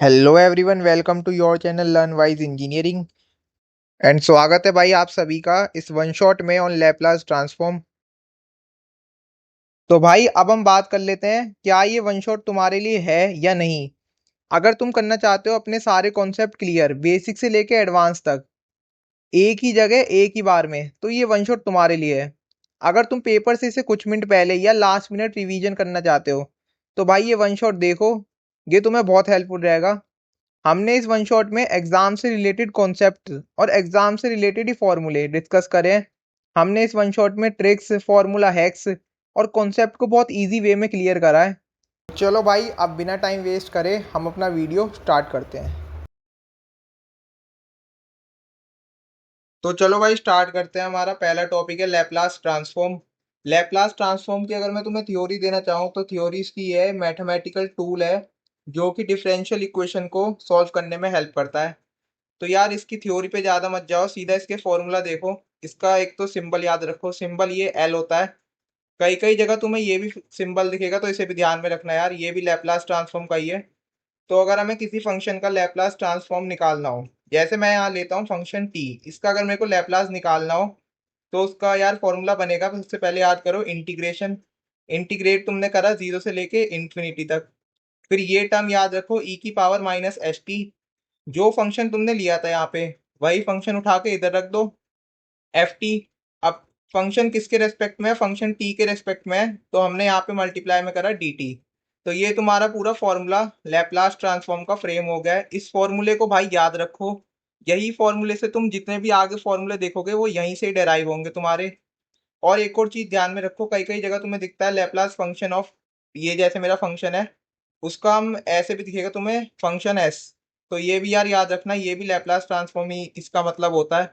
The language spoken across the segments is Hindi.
Hello everyone, welcome to your channel learn wise engineering. And स्वागत है भाई आप सभी का इस वन शॉट में ऑन लैपलास ट्रांसफॉर्म। तो भाई अब हम बात कर लेते हैं, क्या ये वन शॉट तुम्हारे लिए है या नहीं। अगर तुम करना चाहते हो अपने सारे कॉन्सेप्ट क्लियर बेसिक से लेके एडवांस तक एक ही जगह एक ही बार में, तो ये वन शॉट तुम्हारे लिए है। अगर तुम पेपर से इसे कुछ मिनट पहले या लास्ट मिनट रिवीजन करना चाहते हो तो भाई ये वन शॉट देखो, ये तुम्हें बहुत हेल्पफुल रहेगा। हमने इस वन शॉट में एग्जाम से रिलेटेड कॉन्सेप्ट और एग्जाम से रिलेटेड ही फॉर्मूले डिस्कस करें हैं। हमने इस वन शॉट में ट्रिक्स, फॉर्मूला, हैक्स और कॉन्सेप्ट को बहुत इजी वे में क्लियर करा है। चलो भाई, अब बिना टाइम वेस्ट करे हम अपना वीडियो स्टार्ट करते हैं। तो चलो भाई स्टार्ट करते हैं। हमारा पहला टॉपिक है लैपलास ट्रांसफॉर्म। लैपलास ट्रांसफॉर्म की अगर मैं तुम्हें थ्योरी देना चाहूँ तो थ्योरी इसकी है, मैथमेटिकल टूल है जो कि डिफरेंशियल इक्वेशन को सॉल्व करने में हेल्प करता है। तो यार इसकी थ्योरी पे ज्यादा मत जाओ, सीधा इसके फॉर्मूला देखो। इसका एक तो सिंबल याद रखो, सिंबल ये एल होता है। कई कई जगह तुम्हें ये भी सिंबल दिखेगा तो इसे भी ध्यान में रखना यार, ये भी लैपलास ट्रांसफॉर्म का ही है। तो अगर हमें किसी फंक्शन का लैपलास ट्रांसफॉर्म निकालना हो, जैसे मैं यहाँ लेता हूँ फंक्शन टी, इसका अगर मेरे को लैपलास निकालना हो तो उसका यार फॉर्मूला बनेगा। सबसे पहले याद करो इंटीग्रेशन। इंटीग्रेट तुमने करा जीरो से लेके इंफिनिटी तक। फिर ये टर्म याद रखो ई की पावर माइनस एस टी। जो फंक्शन तुमने लिया था यहाँ पे वही फंक्शन उठा के इधर रख दो, एफ टी। अब फंक्शन किसके रेस्पेक्ट में है? फंक्शन टी के रेस्पेक्ट में है, तो हमने यहाँ पे मल्टीप्लाई में करा डी टी। तो ये तुम्हारा पूरा फॉर्मूला लैपलास ट्रांसफॉर्म का फ्रेम हो गया है। इस फॉर्मूले को भाई याद रखो, यही फॉर्मूले से तुम जितने भी आगे फॉर्मूले देखोगे वो यहीं से डेराइव होंगे तुम्हारे। और एक और चीज ध्यान में रखो, कई कई जगह तुम्हें दिखता है लैपलास फंक्शन ऑफ, ये जैसे मेरा फंक्शन है उसका हम ऐसे भी दिखेगा तुम्हें फंक्शन एस। तो ये भी यार याद रखना, ये भी लैपलास ट्रांसफॉर्म ही इसका मतलब होता है।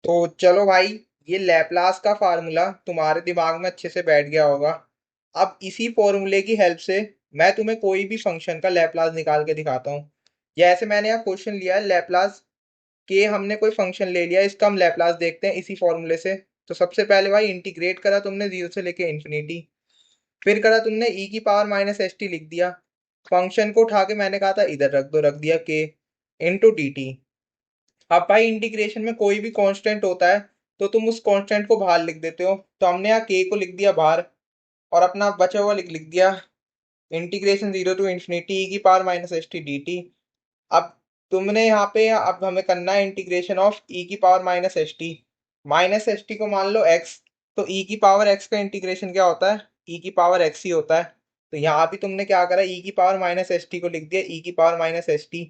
तो चलो भाई, ये लैपलास का फार्मूला तुम्हारे दिमाग में अच्छे से बैठ गया होगा। अब इसी फॉर्मूले की हेल्प से मैं तुम्हें कोई भी फंक्शन का लैपलास निकाल के दिखाता हूँ। जैसे मैंने यहाँ क्वेश्चन लिया है लैपलास के, हमने कोई फंक्शन ले लिया, इसका हम लैपलास देखते हैं इसी फॉर्मूले से। तो सबसे पहले भाई इंटीग्रेट करा तुमने जीरो से लेके इंफिनिटी। फिर करा तुमने ई की पावर माइनस एस टी लिख दिया। फंक्शन को उठा के मैंने कहा था इधर रख दो, रख दिया के इंटू डी टी। अब भाई इंटीग्रेशन में कोई भी कांस्टेंट होता है तो तुम उस कांस्टेंट को बाहर लिख देते हो, तो हमने यहाँ के को लिख दिया बाहर और अपना बचा हुआ लिख लिख दिया इंटीग्रेशन जीरो टू इंफिनिटी ई की power minus S T D T. अब तुमने यहाँ पे, अब हमें करना है इंटीग्रेशन ऑफ ई की power minus S T. Minus S T को मान लो एक्स, तो ई की पावर एक्स का इंटीग्रेशन क्या होता है? ई की पावर एक्स ही होता है। तो यहाँ भी तुमने क्या करा, ई की पावर माइनस एस टी को लिख दिया ई की पावर माइनस एस टी।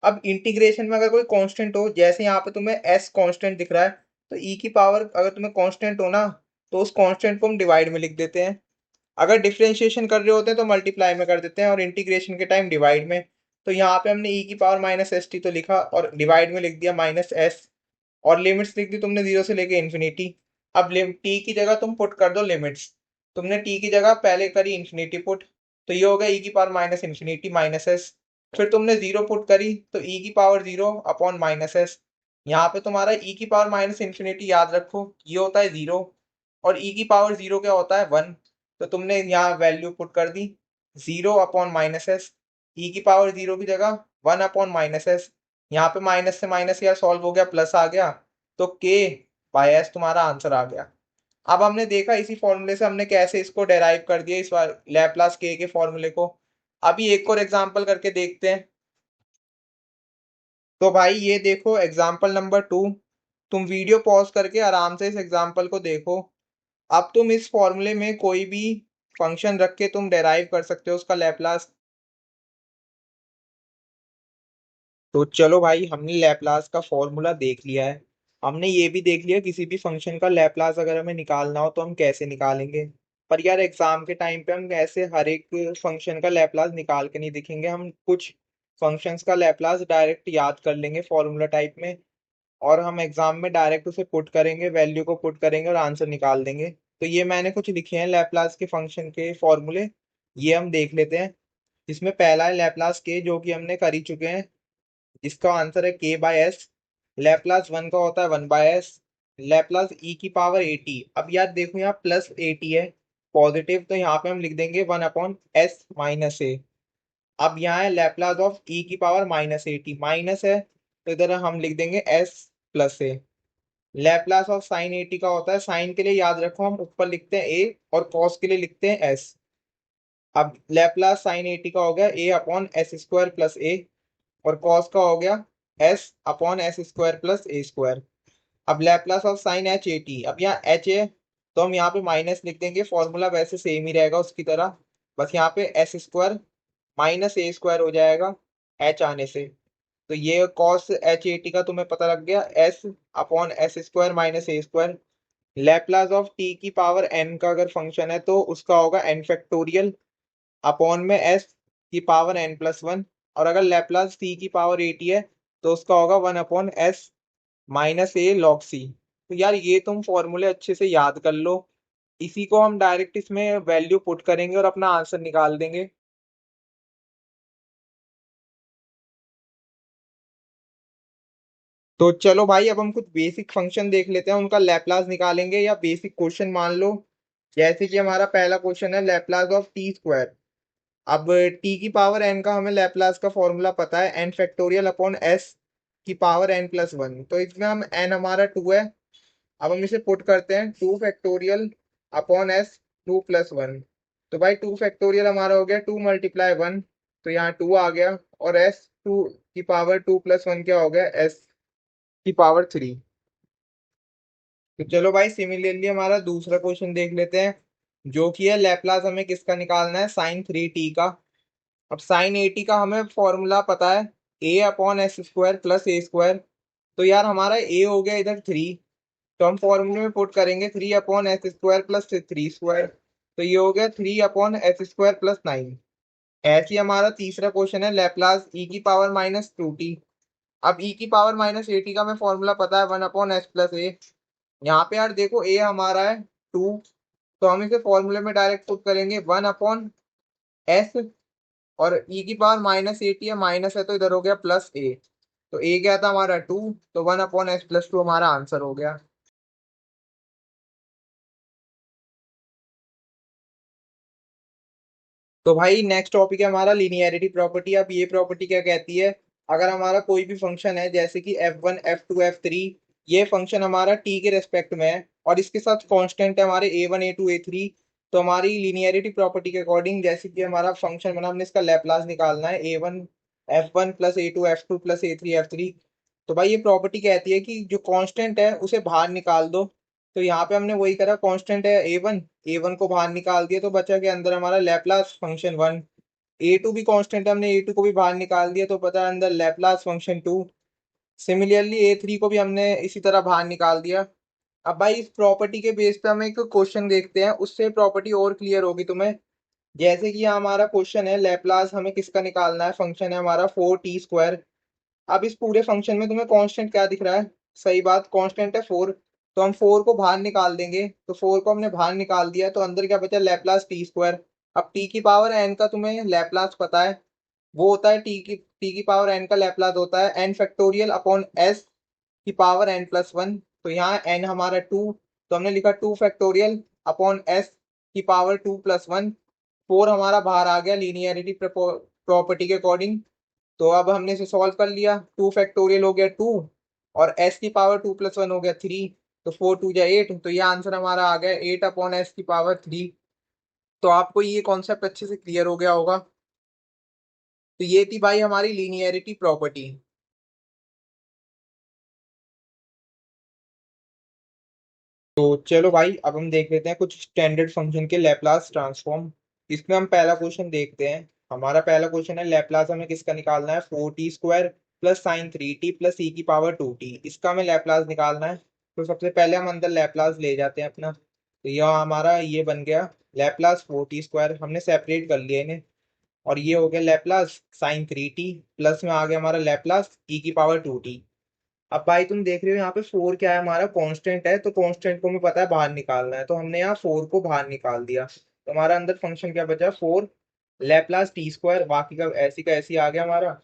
अब इंटीग्रेशन में अगर कोई कांस्टेंट हो, जैसे यहाँ पे तुम्हें एस कांस्टेंट दिख रहा है, तो ई की पावर अगर तुम्हें कांस्टेंट हो ना, तो उस कांस्टेंट को हम डिवाइड में लिख देते हैं। अगर डिफरेंशिएशन कर रहे होते हैं तो मल्टीप्लाई में कर देते हैं और इंटीग्रेशन के टाइम डिवाइड में। तो यहाँ पे हमने ई की पावर माइनस एस टी तो लिखा और डिवाइड में लिख दिया माइनस एस। और लिमिट्स लिख दी तुमने जीरो से लेके इन्फिनिटी। अब टी की जगह तुम पुट कर दो लिमिट्स। तुमने टी की जगह पहले करी इन्फिनिटी पुट, तो ये हो गया ई की power minus infinity minus S. फिर तुमने जीरो पुट करी तो ई की power zero upon minus S. यहाँ पे तुम्हारा ई की पावर माइनस इन्फिनिटी याद रखो ये होता है जीरो, और ई की पावर जीरो क्या होता है? वन। तो तुमने यहाँ वैल्यू पुट कर दी जीरो अपॉन माइनस एस। ई की पावर जीरो की जगह वन अपॉन माइनस एस। यहाँ पे माइनस से माइनस यार सॉल्व हो गया, प्लस आ गया, तो के बाय एस तुम्हारा आंसर आ गया। अब हमने देखा इसी फॉर्मूले से हमने कैसे इसको डेराइव कर दिया, इस बार लैपलास के फॉर्मूले को। अभी एक और एग्जांपल करके देखते हैं। तो भाई ये देखो एग्जांपल नंबर टू। तुम वीडियो पॉज करके आराम से इस एग्जांपल को देखो। अब तुम इस फॉर्मूले में कोई भी फंक्शन रख के तुम डेराइव कर सकते हो उसका लैपलास। तो चलो भाई, हमने लैपलास का फॉर्मूला देख लिया है। हमने ये भी देख लिया किसी भी फंक्शन का लैपलास अगर हमें निकालना हो तो हम कैसे निकालेंगे। पर यार एग्जाम के टाइम पे हम ऐसे हर एक फंक्शन का लैपलास निकाल के नहीं दिखेंगे, हम कुछ फंक्शंस का लैपलास डायरेक्ट याद कर लेंगे फॉर्मूला टाइप में, और हम एग्जाम में डायरेक्ट उसे पुट करेंगे, वैल्यू को पुट करेंगे और आंसर निकाल देंगे। तो ये मैंने कुछ लिखे हैं लैपलास के फंक्शन के फॉर्मूले, ये हम देख लेते हैं। इसमें पहला है लैपलास के, जो कि हमने कर ही चुके हैं। इसका आंसर है के बाय एस। लैपलास वन का होता है वन बाय एस। लैपलास ई की पावर एटी। अब यार देखो यहाँ प्लस एटी है पॉजिटिव, तो यहाँ पे हम लिख देंगे वन अपॉन एस माइनस ए। अब यहाँ है लैप्लास ऑफ ई की power minus A T, minus है तो इधर हम लिख देंगे S plus A. Laplace of sign A T का होता है, साइन के लिए याद रखो हम ऊपर लिखते हैं ए और कॉस के लिए लिखते हैं एस। अब लैप्लास साइन ए टी का हो गया A upon S square plus A, और कॉस का हो गया S upon S square plus A square. अब Laplace of sine H A T, अब यहाँ एच है तो हम यहाँ पे माइनस लिख देंगे, फॉर्मूला वैसे सेम ही रहेगा उसकी तरह, बस यहाँ पे एस स्क्वायर माइनस ए स्क्वायर हो जाएगा एच आने से। तो ये कॉस एच ए टी का तुम्हें पता लग गया, S upon S square minus A square. Laplace of T की पावर एन का अगर फंक्शन है तो उसका होगा एन फैक्टोरियल अपॉन में एस की पावर एन प्लस वन, और अगर लैप्लास टी की पावर ए टी है तो उसका होगा वन अपॉन एस माइनस ए लॉग सी। तो यार ये तुम फॉर्मूले अच्छे से याद कर लो, इसी को हम डायरेक्ट इसमें वैल्यू पुट करेंगे और अपना आंसर निकाल देंगे। तो चलो भाई अब हम कुछ बेसिक फंक्शन देख लेते हैं, उनका लैप्लास निकालेंगे या बेसिक क्वेश्चन मान लो। जैसे कि हमारा पहला क्वेश्चन है लैप्लास ऑफ टी स्क्वायर। अब टी की पावर एन का हमें लैप्लास का फॉर्मूला पता है, एन फैक्टोरियल अपॉन एस की पावर एन प्लस वन। तो इसमें हम एन हमारा टू है, अब हम इसे पुट करते हैं two factorial upon S two plus one. तो भाई टू फैक्टोरियल हमारा हो गया टू मल्टीप्लाई वन, तो यहाँ टू आ गया, और एस टू की पावर टू प्लस वन क्या हो गया एस की पावर थ्री। तो चलो भाई सिमिलरली हमारा दूसरा क्वेश्चन देख लेते हैं, जो कि है लैप्लास हमें किसका निकालना है, साइन थ्री टी का। अब साइन ए टी का हमें फॉर्मूला पता है ए upon S square plus A square. तो यार हमारा ए हो गया इधर थ्री, तो हम फॉर्मूले में पुट करेंगे three upon S square plus three square, तो ये हो गया three upon S square plus nine. ऐसे ही हमारा तीसरा क्वेश्चन है लैप्लास ई की पावर माइनस टू टी। अब ई की पावर माइनस ए टी का हमें फॉर्मूला पता है वन अपॉन एस प्लस ए। यहाँ पे यार देखो ए हमारा है टू, तो हम इसे फॉर्मूले में डायरेक्ट पुट करेंगे वन अपॉन एस, और ई की पावर माइनस ए टी है, माइनस है तो इधर हो गया प्लस ए। तो ए क्या था हमारा टू, तो one upon S plus two हमारा आंसर हो गया। तो भाई नेक्स्ट टॉपिक है हमारा लीनियरिटी प्रॉपर्टी। अब ये प्रॉपर्टी क्या कहती है, अगर हमारा कोई भी फंक्शन है जैसे कि F one F two F three, ये फंक्शन हमारा टी के रेस्पेक्ट में है और इसके साथ कांस्टेंट है हमारे A one A two A three, तो हमारी लीनियरिटी प्रॉपर्टी के अकॉर्डिंग जैसे कि हमारा फंक्शन बना, हमने इसका लैप्लास निकालना है ए वन प्लस ए टू प्लस ए थ्री एफ थ्री। तो भाई ये प्रॉपर्टी कहती है कि जो कांस्टेंट है उसे बाहर निकाल दो। तो यहाँ पे हमने वही करा, कांस्टेंट है ए वन को बाहर निकाल दिया तो बचा के अंदर हमारा लैप्लास फंक्शन वन। ए टू भी कांस्टेंट है, हमने ए टू को भी बाहर निकाल दिया तो बचा अंदर Laplace function two. Similarly a three को भी हमने इसी तरह बाहर निकाल दिया। अब भाई इस प्रॉपर्टी के बेस पे हम एक क्वेश्चन देखते हैं, उससे प्रॉपर्टी और क्लियर होगी तुम्हें। जैसे कि यहाँ हमारा क्वेश्चन है लैप्लास हमें किसका निकालना है, फंक्शन है हमारा फोर टी स्क्वायर। अब इस पूरे फंक्शन में तुम्हें कांस्टेंट क्या दिख रहा है, सही बात कांस्टेंट है फोर, तो हम फोर को बाहर निकाल देंगे। तो फोर को हमने बाहर निकाल दिया तो अंदर क्या बचा लैप्लास टी स्क्वायर। अब टी की पावर एन का तुम्हें लैप्लास पता है, वो होता है टी की पावर एन का लैप्लास होता है एन फैक्टोरियल अपॉन एस की पावर एन प्लस वन। तो यहाँ एन हमारा टू, तो हमने लिखा टू फैक्टोरियल अपॉन एस की power two plus one. Four हमारा बाहर आ गया लीनियरिटी प्रॉपर्टी के अकॉर्डिंग। तो अब हमने इसे सॉल्व कर लिया, टू फैक्टोरियल हो गया टू और एस की पावर टू प्लस वन हो गया थ्री, तो फोर टू जा एट, तो ये आंसर हमारा आ गया एट अपॉन एस की पावर थ्री। तो आपको ये कॉन्सेप्ट अच्छे से क्लियर हो गया होगा। तो ये थी भाई हमारी लीनियरिटी प्रॉपर्टी। तो चलो भाई अब हम देख लेते हैं कुछ स्टैंडर्ड फंक्शन के लैप्लास ट्रांसफॉर्म। इसमें हम पहला क्वेश्चन देखते हैं। हमारा पहला क्वेश्चन है लैप्लास हमें किसका निकालना है, four T square plus sine three T plus E की पावर टू टी, इसका हमें लैप्लास निकालना है। तो सबसे पहले हम अंदर लैप्लास ले जाते हैं अपना, तो यह हमारा ये बन गया लैप्लास फोर टी स्क्वायर, हमने सेपरेट कर लिया इन्हें, और ये हो गया Laplace sign three T, plus में आ गया हमारा लैप्लास ई की पावर टू टी। अब भाई तुम देख रहे हो यहाँ पे फोर क्या है हमारा कांस्टेंट है, तो कांस्टेंट को हमें पता है बाहर निकालना है, तो हमने यहाँ फोर को बाहर निकाल दिया, तो हमारा अंदर फंक्शन क्या बचा फोर लैप्लास टी स्क्वायर, बाकी का ऐसी आ गया हमारा।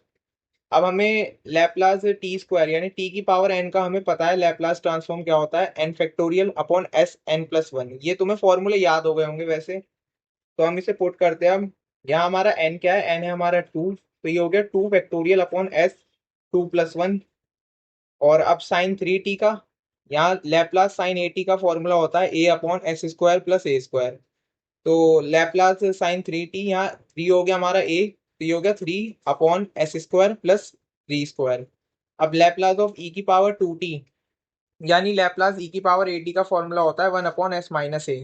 अब हमें लैप्लास टी स्क्वायर यानी टी की पावर एन का हमें पता है लैप्लास ट्रांसफॉर्म क्या होता है, n factorial upon s n plus one, ये तुम्हें फॉर्मूले याद हो गए होंगे वैसे। तो हम इसे पुट करते हैं हम यहाँ हमारा n क्या है, n है हमारा 2, तो ये हो गया 2 फैक्टोरियल अपॉन s 2 + 1। और अब साइन 3t का, यहाँ लैपलास साइन 80 का फॉर्मूला होता है a/s² + a²। तो लैपलास साइन 3t, यहाँ 3 हो गया हमारा a, तो ये हो गया 3/s² + 3²। अब लैपलास ऑफ e⁻²t, यानी लैपलास e⁻at का फॉर्मूला होता है 1/s - a।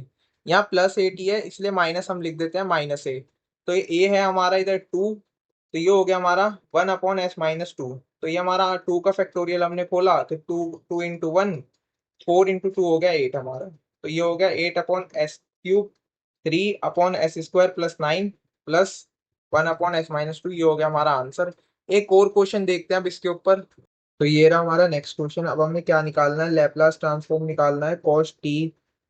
यहाँ प्लस at है इसलिए माइनस हम लिख देते हैं -a। तो ये a है हमारा इधर 2, तो ये हो गया हमारा 1/s - 2। तो ये हमारा 2 का फैक्टोरियल हमने खोला तो 2 × 1, 4 × 2 हो गया 8 हमारा। तो ये हो गया 8/s³ 3/s² + 9 प्लस 1/s - 2। ये हो गया हमारा आंसर। एक और क्वेश्चन देखते हैं अब इसके ऊपर। तो ये रहा हमारा नेक्स्ट क्वेश्चन। अब हमें क्या निकालना है, लैपलास ट्रांसफॉर्म निकालना है cos t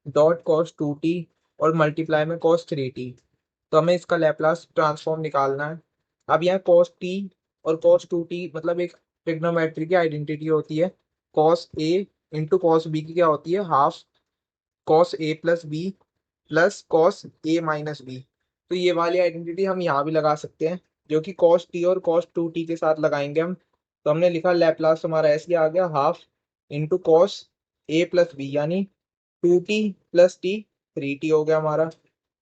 dot cos 2t और मल्टीप्लाई में cos 3t। तो हमें इसका लैपलास ट्रांसफॉर्म निकालना है। अब यहाँ cos t और cos 2t मतलब एक ट्रिग्नोमेट्री की आइडेंटिटी होती है। cos a into cos b की क्या होती है, half cos a + b plus cos a - b। तो ये वाली आइडेंटिटी हम यहाँ भी लगा सकते हैं, जो कि cos t और cos 2t के साथ लगाएंगे हम। तो हमने लिखा लैपलास हमारा ऐसे आ गया, half into cos a + b, यानी 2t + t 3t हो गया हमारा।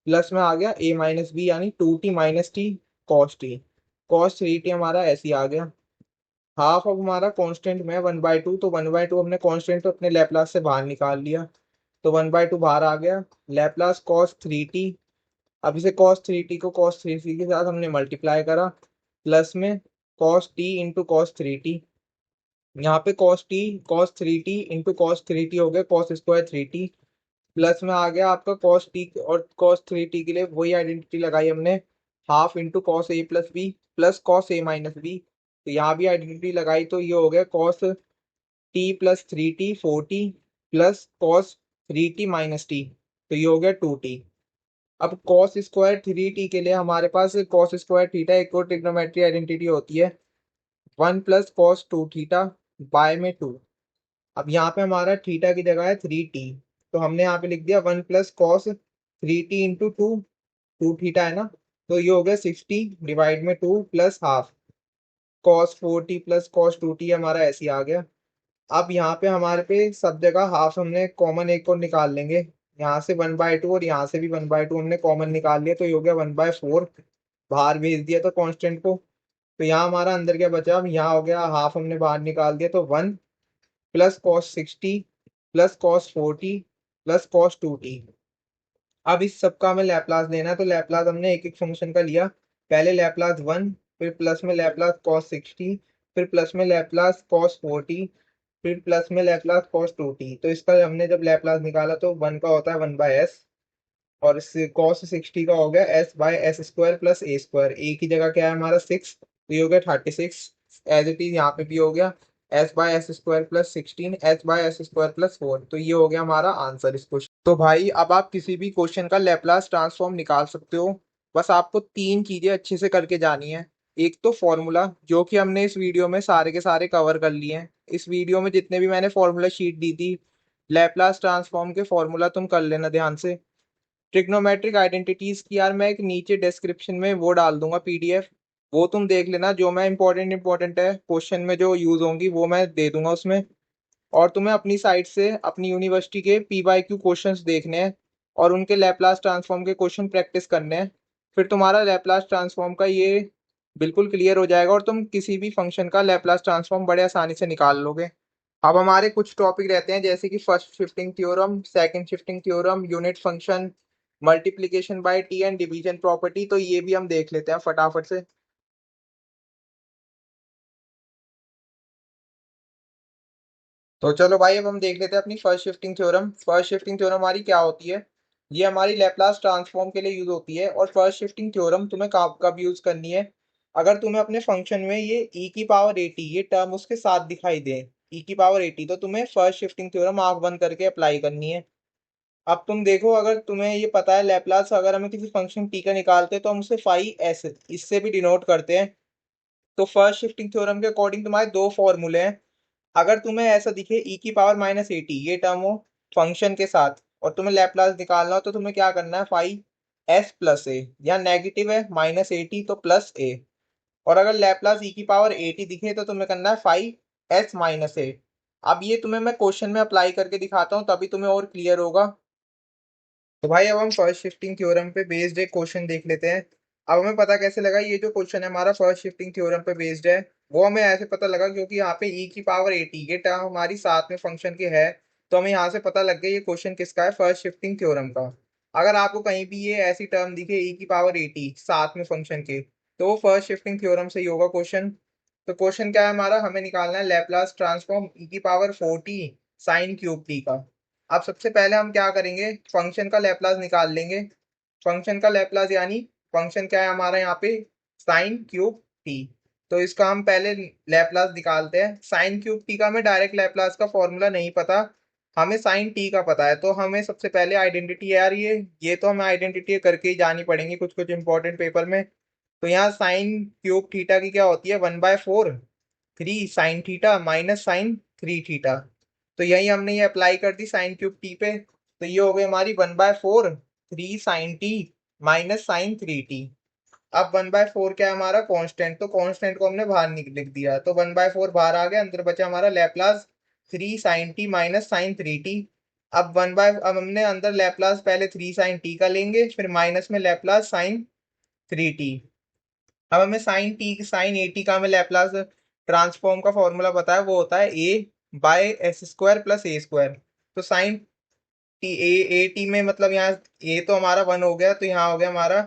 प्लस में आ गया a - b, यानी 2t - t cos t। cos 3t हमारा ऐसे ही आ गया। हाफ अब हमारा कांस्टेंट में 1/2, तो 1/2 हमने कांस्टेंट अपने लैपलास से बाहर निकाल लिया, तो 1/2 बाहर आ गया। लैपलास cos 3t, अब इसे cos 3t को cos 3t के साथ हमने मल्टीप्लाई करा, प्लस में cos t into cos 3t। यहाँ पे cos 3t into cos 3t हो गया cos² 3t। प्लस में आ गया आपका cos t और cos 3t के लिए वही आइडेंटिटी लगाई हमने, half into cos a + b plus cos a - b। तो यहाँ भी आइडेंटिटी लगाई, तो ये हो गया cos t + 3t 4t plus cos 3t - t, तो ये हो गया 2t। अब cos² 3t के लिए हमारे पास cos² थीटा एक और ट्रिग्नोमेट्री आइडेंटिटी होती है, 1 + cos 2 थीटा बाय में 2। अब यहाँ पे हमारा थीटा की जगह है 3t, तो हमने यहाँ पे लिख दिया 1 + cos 3t इंटू 2 थीटा है ना। तो ये हो गया 60 डिवाइड में 2 plus half cos 4t + cos 2t हमारा ऐसे ही आ गया। अब यहाँ पे हमारे पे सब जगह हाफ हमने कॉमन एक और निकाल लेंगे, यहाँ से 1/2 और यहाँ से भी 1/2 हमने कॉमन निकाल लिया, तो ये हो गया 1/4। बाहर भेज दिया तो कांस्टेंट को, तो यहाँ हमारा अंदर क्या बचा, अब यहाँ हो गया हाफ हमने बाहर निकाल दिया, तो 1 + cos 60 plus cos 40 plus cos 2t। अब इस सब का हमें लैपलास लेना है, तो लैपलास हमने एक एक फंक्शन का लिया। पहले लैपलास 1, फिर प्लस में लैपलास cos 60, फिर प्लस में लैपलास cos 40, फिर प्लस में लैपलास cos 2t। तो इसका हमने जब लैपलास निकाला तो 1 का होता है 1/s, और इस cos 60 का हो गया s/s² + a की जगह क्या है हमारा 6, तो ये हो गया 36। एज इट इज यहाँ पे भी हो गया s/s² + 16 s/s² + 4। तो ये हो गया हमारा आंसर इस क्वेश्चन। तो भाई अब आप किसी भी क्वेश्चन का लैपलास ट्रांसफॉर्म निकाल सकते हो। बस आपको 3 चीजें अच्छे से करके जानी है। एक तो फॉर्मूला, जो कि हमने इस वीडियो में सारे के सारे कवर कर लिए हैं। इस वीडियो में जितने भी मैंने फॉर्मूला शीट दी थी लैपलास ट्रांसफॉर्म के फॉर्मूला तुम कर लेना ध्यान से। ट्रिग्नोमेट्रिक आइडेंटिटीज की यार मैं एक नीचे डिस्क्रिप्शन में वो डाल दूंगा पीडीएफ, वो तुम देख लेना। जो मैं इंपॉर्टेंट है क्वेश्चन में जो यूज होंगी वो मैं दे दूंगा उसमें। और तुम्हें अपनी साइड से अपनी यूनिवर्सिटी के पी/क्यू क्वेश्चंस देखने हैं और उनके लैपलास ट्रांसफॉर्म के क्वेश्चन प्रैक्टिस करने हैं। फिर तुम्हारा लैपलास ट्रांसफॉर्म का ये बिल्कुल क्लियर हो जाएगा और तुम किसी भी फंक्शन का लैपलास ट्रांसफॉर्म बड़े आसानी से निकाल लोगे। अब हमारे कुछ टॉपिक रहते हैं जैसे कि first shifting theorem, second shifting theorem, unit function, multiplication bye T and division property. तो ये भी हम देख लेते हैं फटाफट से। तो चलो भाई अब हम देख लेते हैं अपनी first shifting theorem. First shifting theorem हमारी क्या होती है, ये हमारी लैपलास ट्रांसफॉर्म के लिए यूज होती है। और फर्स्ट शिफ्टिंग थ्योरम तुम्हें कब कब यूज करनी है, अगर तुम्हें अपने फंक्शन में ये e⁻at ये टर्म उसके साथ दिखाई दे, e⁻at, तो तुम्हें फर्स्ट शिफ्टिंग थ्योरम आंख बंद करके अप्लाई करनी है। अब तुम देखो, अगर तुम्हें ये पता है लैपलास अगर हमें किसी फंक्शन टी का निकालते हैं तो हम उसे फाई एस इससे भी डिनोट करते हैं। तो फर्स्ट शिफ्टिंग थ्योरम के अकॉर्डिंग तुम्हारे दो फॉर्मूले हैं। अगर तुम्हें ऐसा दिखे e⁻−at ये टर्म हो फंक्शन के साथ और तुम्हें लैपलास निकालना हो, तो तुम्हें क्या करना है, फाई एस प्लस ए, या नेगेटिव है माइनस ए टी तो प्लस ए, और अगर लैपलास ई की पावर ए टी दिखे तो तुम्हें करना है फाइव एस माइनस ए। अब ये तुम्हें मैं क्वेश्चन में अप्लाई करके दिखाता हूँ तभी तुम्हें और क्लियर होगा। तो भाई अब हम फर्स्ट शिफ्टिंग थ्योरम पे बेस्ड एक क्वेश्चन देख लेते हैं। अब हमें पता कैसे लगा ये जो क्वेश्चन है हमारा फर्स्ट शिफ्टिंग थ्योरम पे बेस्ड है, वो हमें ऐसे पता लगा क्योंकि यहाँ पे ई की पावर एटी ये टर्म हमारी साथ में फंक्शन के है। तो हमें यहाँ से पता लग गया ये क्वेश्चन किसका है, फर्स्ट शिफ्टिंग थ्योरम का। अगर आपको कहीं भी ये ऐसी टर्म दिखे ई की पावर एटी साथ में फंक्शन के, तो वो फर्स्ट शिफ्टिंग थ्योरम से ही होगा क्वेश्चन। तो क्वेश्चन क्या है हमारा, हमें निकालना है लैपलास ट्रांसफॉर्म ई की power forty sine cube T का। अब सबसे पहले हम क्या करेंगे, फंक्शन का लैपलास निकाल लेंगे। फंक्शन का लैपलास यानी फंक्शन क्या है हमारा यहाँ पे, साइन क्यूब टी। तो इसका हम पहले लैपलास निकालते हैं। साइन क्यूब टी का हमें डायरेक्ट लैपलास का फॉर्मूला नहीं पता, हमें साइन टी का पता है। तो हमें सबसे पहले आइडेंटिटी यार ये तो हमें आइडेंटिटी करके ही जानी पड़ेंगी कुछ कुछ इंपॉर्टेंट पेपर में। तो यहाँ साइन क्यूब थीटा की क्या होती है, one by four three sine theta minus sine three theta. तो यही हमने ये अप्लाई कर दी साइन क्यूब टी पे। तो ये हो गई हमारी one by four three sign t minus sign three T. अब वन बाय फोर क्या है हमारा कांस्टेंट, तो कांस्टेंट को हमने बाहर लिख दिया, तो वन बाय फोर बाहर आ गया, अंदर बचा हमारा Laplace three sign t minus sign three T. अब हमने अंदर लैपलास पहले थ्री साइन टी का लेंगे, फिर माइनस में लैपलास साइन थ्री टी। अब हमें साइन ए टी का हमें लैपलास ट्रांसफॉर्म का फॉर्मूला पता है, वो होता है A by S square plus A square. तो साइन टी ए टी में मतलब यहाँ ए तो हमारा वन हो गया, तो यहाँ हो गया हमारा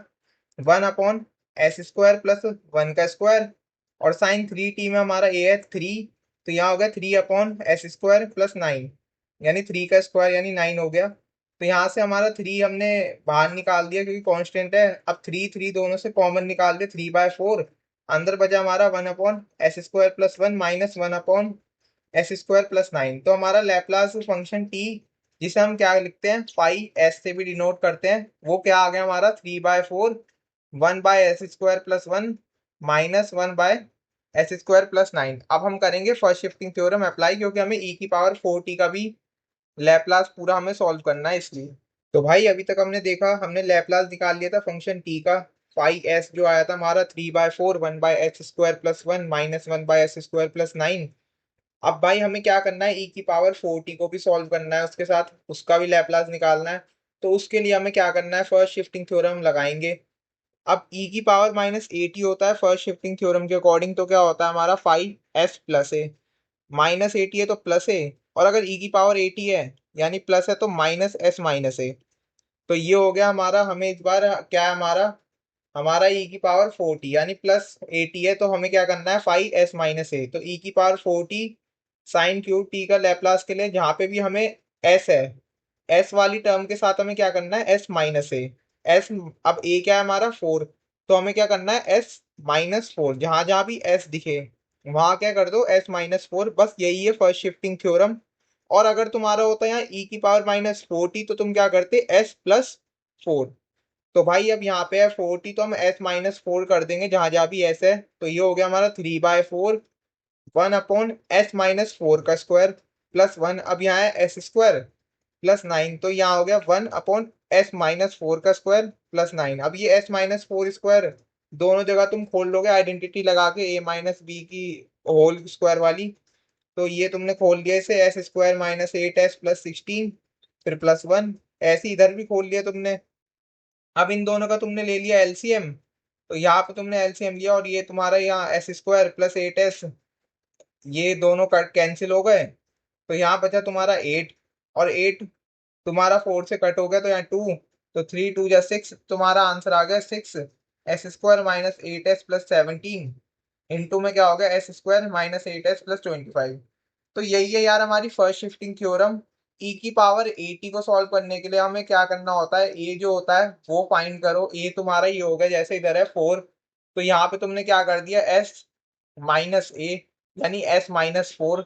one upon S square plus one का स्क्वायर। और साइन थ्री टी में हमारा ए है थ्री, तो यहाँ हो गया three upon S square plus nine, यानी थ्री का स्क्वायर यानी नाइन हो गया। तो यहाँ से हमारा थ्री हमने बाहर निकाल दिया क्योंकि कांस्टेंट है। अब थ्री थ्री दोनों से कॉमन निकाल दिया, थ्री बाय फोर, अंदर बचा हमारा one upon S square plus one minus one upon S square plus nine. तो हमारा लैपलास फंक्शन टी, जिसे हम क्या लिखते हैं फाइव एस से भी डिनोट करते हैं, वो क्या आ गया हमारा three by four one by S square plus one minus one by S square plus nine. अब हम करेंगे फर्स्ट शिफ्टिंग थ्योरम अप्लाई क्योंकि हमें ई की पावर फोर टी का भी लैपलास पूरा हमें सॉल्व करना है इसलिए। तो भाई अभी तक हमने देखा, हमने लैपलास निकाल लिया था फंक्शन टी का। फाइव एस जो आया था हमारा three by four one by S square plus one minus one by S square plus nine. अब भाई हमें क्या करना है, ई की पावर फोर्टी को भी सॉल्व करना है, उसके साथ उसका भी लैपलास निकालना है। तो उसके लिए हमें क्या करना है, फर्स्ट शिफ्टिंग थ्योरम लगाएंगे। अब ई की पावर माइनस एटी होता है फर्स्ट शिफ्टिंग थ्योरम के अकॉर्डिंग, तो क्या होता है हमारा फाइव एस प्लस ए, माइनस एटी है तो प्लस ए, और अगर ई की पावर एटी है यानी प्लस है तो माइनस एस माइनस ए। तो ये हो गया हमारा, हमें इस बार क्या है हमारा, हमारा ई की पावर फोर्टी यानी प्लस एटी है, तो हमें क्या करना है फाइव एस माइनस ए। तो ई की power forty sine cube T का लैपलास के लिए जहां पे भी हमें एस है, एस वाली टर्म के साथ हमें क्या करना है एस माइनस ए। एस, अब ए क्या है हमारा फोर, तो हमें क्या करना है एस माइनस फोर, जहां जहां भी एस दिखे वहां क्या कर दो एस माइनस फोर, बस यही है फर्स्ट शिफ्टिंग थ्योरम। और अगर तुम्हारा होता है यहाँ ई की पावर माइनस फोर्टी तो तुम क्या करते एस प्लस फोर। तो भाई अब यहाँ पे है फोर्टी, तो हम एस माइनस फोर कर देंगे जहां जहां भी एस है। तो ये हो गया हमारा three by four one upon S minus four का स्क्वायर प्लस वन, अब यहाँ है एस स्क्वायर प्लस नाइन, तो यहाँ हो गया one upon S minus four का स्क्वायर प्लस नाइन। अब ये एस माइनस फोर स्क्वायर दोनों जगह तुम खोल लोगे आइडेंटिटी लगा के ए माइनस बी की होल स्क्वायर वाली। तो ये तुमने खोल दिया इसे s square minus eight s plus sixteen, फिर प्लस वन, ऐसे इधर भी खोल लिया तुमने। अब इन दोनों का तुमने ले लिया एलसीएम, तो यहाँ पे तुमने एलसीएम लिया और ये तुम्हारा यहाँ s square plus eight s, ये दोनों कट कैंसिल हो गए। तो यहाँ बचा तुम्हारा एट, और एट तुम्हारा फोर से कट हो गया तो यहाँ टू, तो थ्री टू जा सिक्स, तुम्हारा आंसर आ गया six s square minus eight s plus seventeen, into में क्या हो गया s square minus eight s plus twenty five. तो यही है यार हमारी फर्स्ट शिफ्टिंग थ्योरम। ई की पावर एटी को सॉल्व करने के लिए हमें क्या करना होता है, ए जो होता है वो फाइंड करो। ए तुम्हारा ये हो गया जैसे इधर है फोर, तो यहाँ पे तुमने क्या कर दिया एस माइनस ए यानी एस माइनस फोर।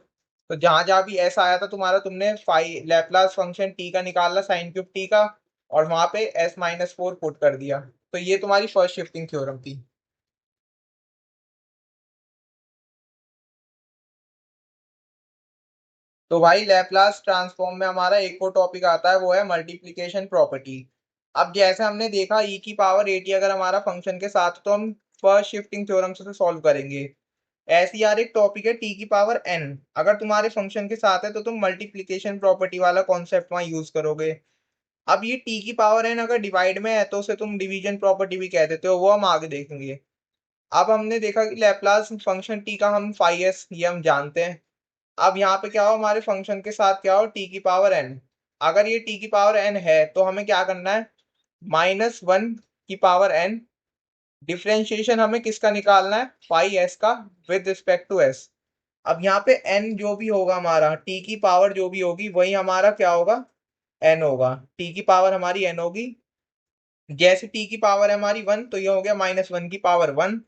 तो जहां जहां भी एस आया था तुम्हारा, तुमने फाइव लैपलास फंक्शन टी का निकाला साइन क्यूब टी का, और वहां पे एस माइनस फोर पुट कर दिया। तो ये तुम्हारी फर्स्ट शिफ्टिंग थ्योरम थी। तो भाई लैपलास ट्रांसफॉर्म में हमारा एक और टॉपिक आता है, वो है मल्टीप्लिकेशन प्रॉपर्टी। अब जैसे हमने देखा e की पावर at अगर हमारा फंक्शन के साथ, तो हम फर्स्ट शिफ्टिंग थ्योरम से सॉल्व करेंगे। ऐसी यार एक टॉपिक है t की पावर n, अगर तुम्हारे फंक्शन के साथ है तो तुम मल्टीप्लीकेशन प्रॉपर्टी वाला कॉन्सेप्ट वहां यूज करोगे। अब ये t की पावर n अगर डिवाइड में है तो उसे तुम डिवीजन प्रॉपर्टी भी कह देते हो, वो हम आगे देखेंगे। अब हमने देखा कि लैप्लास फंक्शन t का हम फाइ एस ये हम जानते हैं। अब यहाँ पे क्या हो, हमारे फंक्शन के साथ क्या हो, t की पावर n। अगर ये t की पावर n है तो हमें क्या करना है, -1 की पावर n, डिफ्रेंशिएशन हमें किसका निकालना है, फाइ एस का, विद रिस्पेक्ट टू s। अब यहाँ पे n जो भी होगा हमारा, t की पावर जो भी होगी वही हमारा क्या होगा, n होगा। t की पावर हमारी n होगी। जैसे t की पावर है हमारी 1, तो ये हो गया -1 की पावर 1,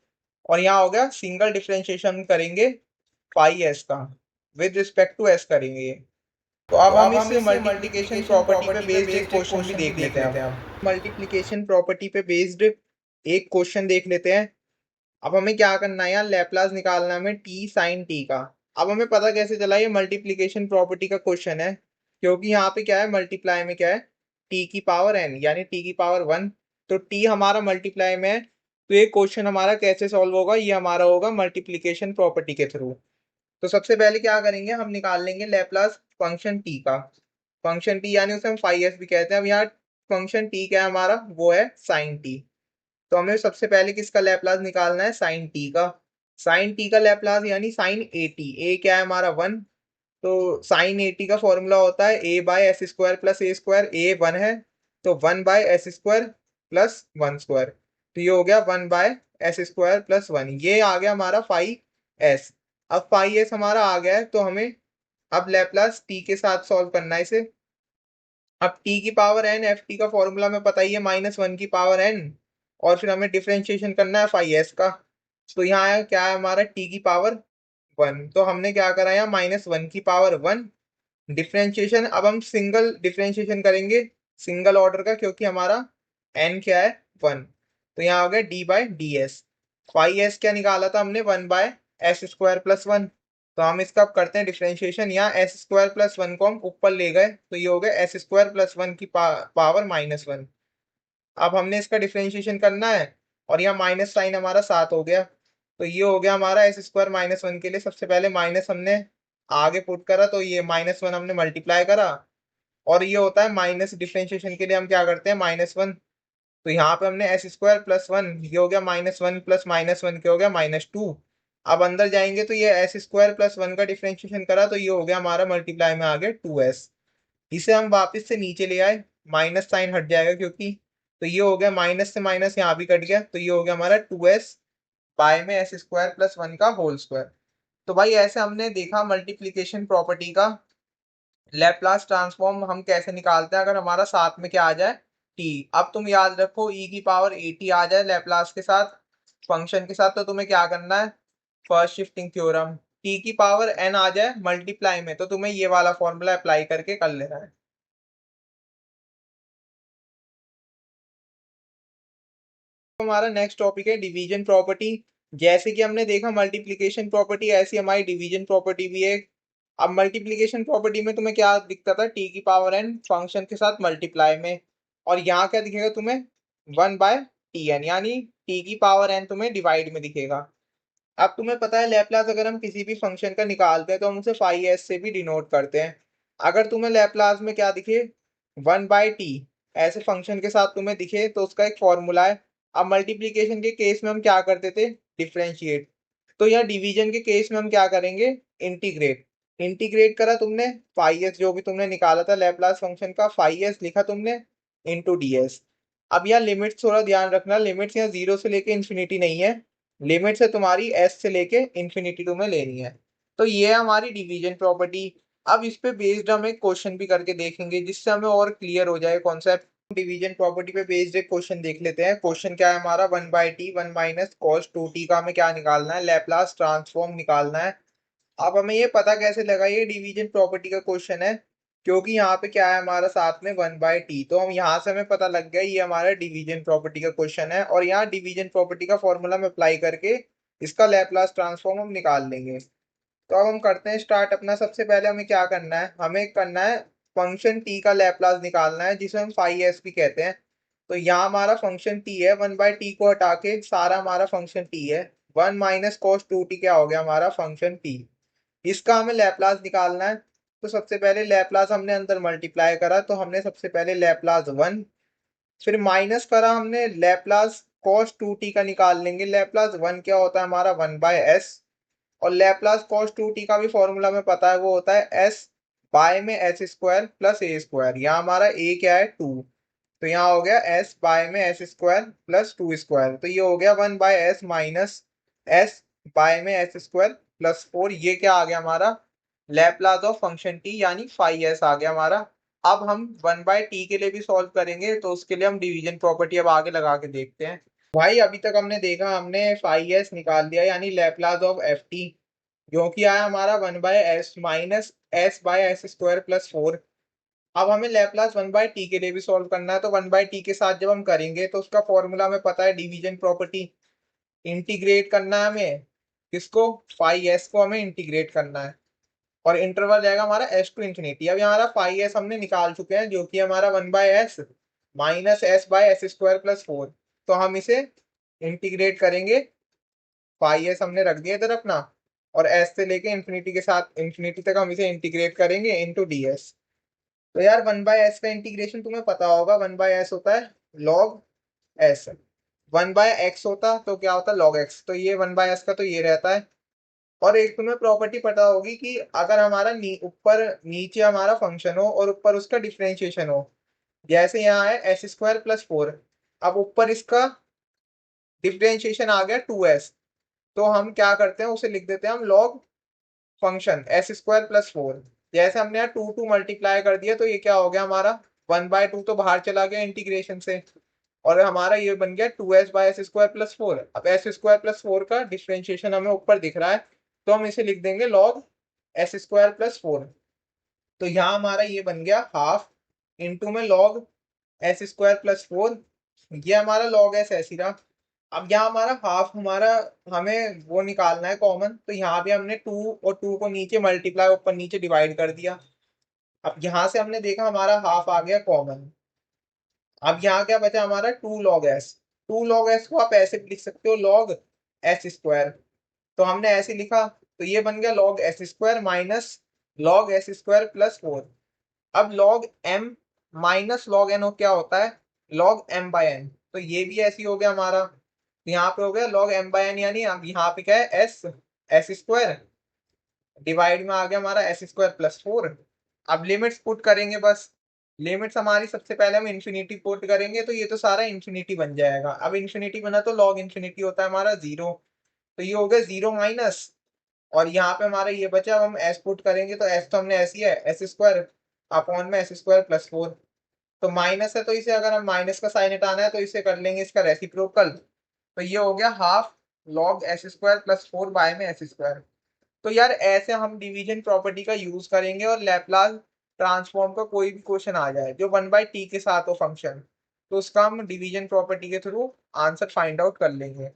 और यहाँ हो गया सिंगल डिफ्रेंशिएशन करेंगे फाइ एस का, विद रिस्पेक्ट टू s करेंगे। तो तो अब हम अब इस हम इस मल्टीप्लिकेशन मल्टीप्लिकेशन प्रॉपर्टी पे प्रॉपर्टी पे बेस्ड एक बेस्ड एक क्वेश्चन भी क्वेश्चन भी देख देख लेते हैं लेते अब। हैं अब। मल्टीप्लिकेशन प्रॉपर्टी पे बेस्ड एक क्वेश्चन देख लेते हैं। अब हमें क्या करना है यार, लैप्लास निकालना है हमें टी साइन टी का। अब हमें पता कैसे चला ये मल्टीप्लिकेशन प्रॉपर्टी का क्वेश्चन है, क्योंकि यहाँ पे क्या है, मल्टीप्लाई में क्या है, टी की पावर एन यानी टी की पावर 1। तो टी हमारा मल्टीप्लाई में है, तो ये क्वेश्चन हमारा कैसे सॉल्व होगा, ये हमारा होगा मल्टीप्लिकेशन प्रॉपर्टी के थ्रू। तो सबसे पहले क्या करेंगे, हम निकाल लेंगे लैप्लास फंक्शन टी का। फंक्शन टी यानी उसे हम फाइ एस भी कहते हैं। अब यहाँ फंक्शन टी क्या है हमारा, वो है साइन टी। तो हमें सबसे पहले किसका लैप्लास निकालना है, साइन टी का। साइन टी का लैप्लास यानी साइन ए टी, ए क्या है हमारा 1। तो साइन ए टी का फॉर्मूला होता है A by S square plus A square, A 1 है तो 1/s² प्लस 1 स्क्वायर। तो ये हो गया 1/s² प्लस 1, ये आ गया हमारा फाइ एस। अब फाइ एस हमारा आ गया है, तो हमें अब लैप्लास टी के साथ सॉल्व करना है इसे। अब टी की पावर एन, एफ टी का फॉर्मूला में पता ही है, -1 की पावर एन, और फिर हमें डिफरेंशिएशन करना है फाइ एस का। तो यहाँ है क्या है हमारा, टी की पावर 1, तो हमने क्या करा यहाँ -1 की पावर 1, डिफरेंशिएशन। अब हम सिंगल डिफरेंशिएशन करेंगे, सिंगल ऑर्डर का, क्योंकि हमारा एन क्या है 1। तो यहाँ हो गया d by d s. Phi s क्या निकाला था हमने, 1/s² प्लस 1। तो हम इसका अब करते हैं डिफरेंशिएशन, यहाँ s² प्लस 1 को हम ऊपर ले गए, तो ये हो गया s² प्लस 1 की पावर -1। अब हमने इसका डिफरेंशिएशन करना है, और यहाँ माइनस साइन हमारा साथ हो गया। तो ये हो गया हमारा s² -1 के लिए सबसे पहले माइनस हमने आगे पुट करा, तो ये -1 हमने मल्टीप्लाई करा, और ये होता है माइनस, डिफरेंशिएशन के लिए हम क्या करते हैं, -1। तो यहाँ पे हमने s² प्लस 1, ये हो गया -1 प्लस -1 के हो गया -2। अब अंदर जाएंगे तो ये s² प्लस 1 का डिफरेंशिएशन करा, तो ये हो गया हमारा मल्टीप्लाई में आ गया 2s। इसे हम वापस से नीचे ले आए, माइनस साइन हट जाएगा क्योंकि, तो ये हो गया माइनस से माइनस यहाँ भी कट गया, तो ये हो गया हमारा 2s बाय में s² प्लस 1 का होल स्क्वायर। तो भाई ऐसे हमने देखा मल्टीप्लीकेशन प्रॉपर्टी का लैप्लास ट्रांसफॉर्म हम कैसे निकालते हैं, अगर हमारा साथ में क्या आ जाए, टी। अब तुम याद रखो e की पावर at आ जाए लैप्लास के साथ, फंक्शन के साथ, तो तुम्हें क्या करना है, फर्स्ट शिफ्टिंग थ्योरम। टी की पावर n आ जाए मल्टीप्लाई में, तो तुम्हें ये वाला फॉर्मूला अप्लाई करके कर लेना है। हमारा नेक्स्ट टॉपिक है डिवीजन प्रॉपर्टी। जैसे कि हमने देखा मल्टीप्लिकेशन प्रॉपर्टी, ऐसी हमारी डिवीजन प्रॉपर्टी भी है। अब मल्टीप्लिकेशन प्रॉपर्टी में तुम्हें क्या दिखता था, टी की पावर एन फंक्शन के साथ मल्टीप्लाई में, और यहाँ क्या दिखेगा तुम्हें, 1/tn, यानी टी की पावर एन तुम्हें डिवाइड में दिखेगा। अब तुम्हें पता है लैप्लास अगर हम किसी भी फंक्शन का निकालते हैं तो हम उसे फाइ एस से भी डिनोट करते हैं। अगर तुम्हें लैप्लास में क्या दिखे, 1/t, ऐसे फंक्शन के साथ तुम्हें दिखे, तो उसका एक फॉर्मूला है। अब मल्टीप्लीकेशन के केस में हम क्या करते थे, डिफ्रेंशिएट। तो यहाँ डिवीजन के केस में हम क्या करेंगे, इंटीग्रेट। इंटीग्रेट करा तुमने, फाइ एस जो भी तुमने निकाला था लैप्लास फंक्शन का, फाइ एस लिखा तुमने इंटू डी एस। अब यहाँ लिमिट्स थोड़ा ध्यान रखना, लिमिट्स यहाँ 0 से लेके इन्फिनिटी नहीं है, लिमिट है तुम्हारी एस से लेके इन्फिनिटी तुम्हें लेनी है। तो ये है हमारी डिवीजन प्रॉपर्टी। अब इस पे बेस्ड हम एक क्वेश्चन भी करके देखेंगे, जिससे हमें और क्लियर हो जाए कॉन्सेप्ट। डिवीजन प्रॉपर्टी पे बेस्ड एक क्वेश्चन देख लेते हैं। क्वेश्चन क्या है हमारा, 1/t 1 माइनस कॉस 2t का हमें क्या निकालना है, लैप्लास ट्रांसफॉर्म निकालना है। अब हमें ये पता कैसे लगा ये डिवीजन प्रॉपर्टी का क्वेश्चन है, क्योंकि यहाँ पे क्या है हमारा साथ में 1/t, तो हम यहाँ से हमें पता लग गया ये हमारा डिवीजन प्रॉपर्टी का क्वेश्चन है, और यहाँ डिवीजन प्रॉपर्टी का फॉर्मूला में अप्लाई करके इसका लैप्लास ट्रांसफॉर्म हम निकाल लेंगे। तो अब हम करते हैं स्टार्ट अपना। सबसे पहले हमें क्या करना है, हमें करना है फंक्शन t का लैप्लास निकालना है, जिसे हम फाइ एस भी कहते हैं। तो यहाँ हमारा फंक्शन टी है, 1/t को हटा के सारा हमारा फंक्शन टी है। 1 माइनस कॉस 2t क्या हो गया हमारा फंक्शन टी। इसका हमें लैप्लास निकालना है। तो सबसे पहले लैप्लास हमने अंदर मल्टीप्लाई करा, तो हमने सबसे पहले लैप्लास 1, फिर माइनस करा हमने लैप्लास कॉस 2t का निकाल लेंगे। लैप्लास 1 क्या होता है हमारा 1/s, और लैप्लास कॉस 2t का भी फॉर्मूला में पता है, वो होता है s बाय में s square plus A square. यहाँ हमारा a क्या है 2, तो यहाँ हो गया s बाय में एस स्क्वायर प्लस 2 स्क्वायर, तो ये हो गया 1/s माइनस एस बाय में एस स्क्वायर प्लस 4। ये क्या आ गया हमारा लैप्लास ऑफ फंक्शन टी, यानी 5s आ गया हमारा। अब हम 1/t के लिए भी सॉल्व करेंगे, तो उसके लिए हम डिवीजन प्रॉपर्टी अब आगे लगा के देखते हैं। भाई अभी तक हमने देखा, हमने 5s निकाल दिया, यानी लैप्लास ऑफ एफ टी, जो कि आया हमारा 1/s minus S by S square plus 4। अब हमें लैप्लास 1/t के लिए भी सॉल्व करना है, तो 1/t के साथ जब हम करेंगे तो उसका फॉर्मूला हमें पता है, डिवीजन प्रॉपर्टी। इंटीग्रेट करना है हमें किसको, 5s को हमें इंटीग्रेट करना है, और इंटरवल रहेगा हमारा s टू इंफिनिटी। अब यहाँ हमारा 5s हमने निकाल चुके हैं, जो कि हमारा 1/s minus S by S square plus 4। तो हम इसे इंटीग्रेट करेंगे, 5s हमने रख दिया इधर अपना, और s से लेके इंफिनिटी के साथ इंफिनिटी तक हम इसे इंटीग्रेट करेंगे इनटू ds। तो यार 1/s का इंटीग्रेशन तुम्हें पता होगा, 1/s होता है log s, 1/x होता तो क्या होता log x, तो ये 1/s का तो ये रहता है। और एक तुम्हें प्रॉपर्टी पता होगी कि अगर हमारा ऊपर नीचे हमारा फंक्शन हो और ऊपर उसका डिफरेंशिएशन हो, जैसे यहाँ है एस स्क्वायर प्लस 4, अब ऊपर इसका डिफरेंशिएशन आ गया 2s, तो हम क्या करते हैं उसे लिख देते हैं हम log function S square plus 4। जैसे हमने यहाँ 2 मल्टीप्लाई कर दिया, तो ये क्या हो गया हमारा 1/2 तो बाहर चला गया इंटीग्रेशन से, और हमारा ये बन गया 2s by S square plus 4। अब एस स्क्वायर प्लस 4 का डिफरेंशिएशन हमें ऊपर दिख रहा है, तो हम इसे लिख देंगे लॉग एस स्क्वायर प्लस 4। तो यहाँ हमारा ये बन गया हाफ इंटू में लॉग एस स्क्वायर प्लस 4, ये हमारा लॉग एस ऐसी रहा। अब यहाँ हमारा हाफ हमारा हमें वो निकालना है कॉमन, तो यहाँ भी हमने 2 और 2 को नीचे मल्टीप्लाई ऊपर नीचे डिवाइड कर दिया। अब यहाँ से हमने देखा हमारा हाफ आ गया कॉमन। अब यहाँ क्या बचा हमारा 2 log s। 2 log s को आप ऐसे भी लिख सकते हो log एस स्क्वायर, तो हमने ऐसे लिखा, तो ये बन गया log s square minus log s square plus 4। अब log m minus log n क्या होता है log m/n, तो ये भी ऐसी हो गया हमारा, तो यहाँ पे हो गया log m/n, यानी अब यहाँ पे क्या है एस स्क्वायर डिवाइड में आ गया हमारा एस स्क्वायर प्लस 4। अब लिमिट्स पुट करेंगे बस। लिमिट्स हमारी सबसे पहले हम इन्फिनिटी पुट करेंगे, तो ये तो सारा इन्फिनिटी बन जाएगा। अब इन्फिनिटी बना तो लॉग इन्फिनिटी होता है हमारा 0, तो ये हो गया 0 माइनस, और यहाँ पे हमारा ये बचा, अब हम एस पुट करेंगे, तो एस तो हमने ऐसी है एस स्क्वायर अपॉन में एस स्क्वायर प्लस 4। तो माइनस है, तो इसे अगर हम माइनस का साइन हटाना है तो इसे कर लेंगे इसका रेसिप्रोकल, तो ये हो गया half log s square plus 4 by में एस स्क्वायर। तो यार ऐसे हम डिवीजन प्रॉपर्टी का यूज करेंगे, और लैप्लास ट्रांसफॉर्म का कोई भी क्वेश्चन आ जाए जो 1/t के साथ हो फंक्शन, तो उसका हम डिवीजन प्रॉपर्टी के थ्रू आंसर फाइंड आउट कर लेंगे।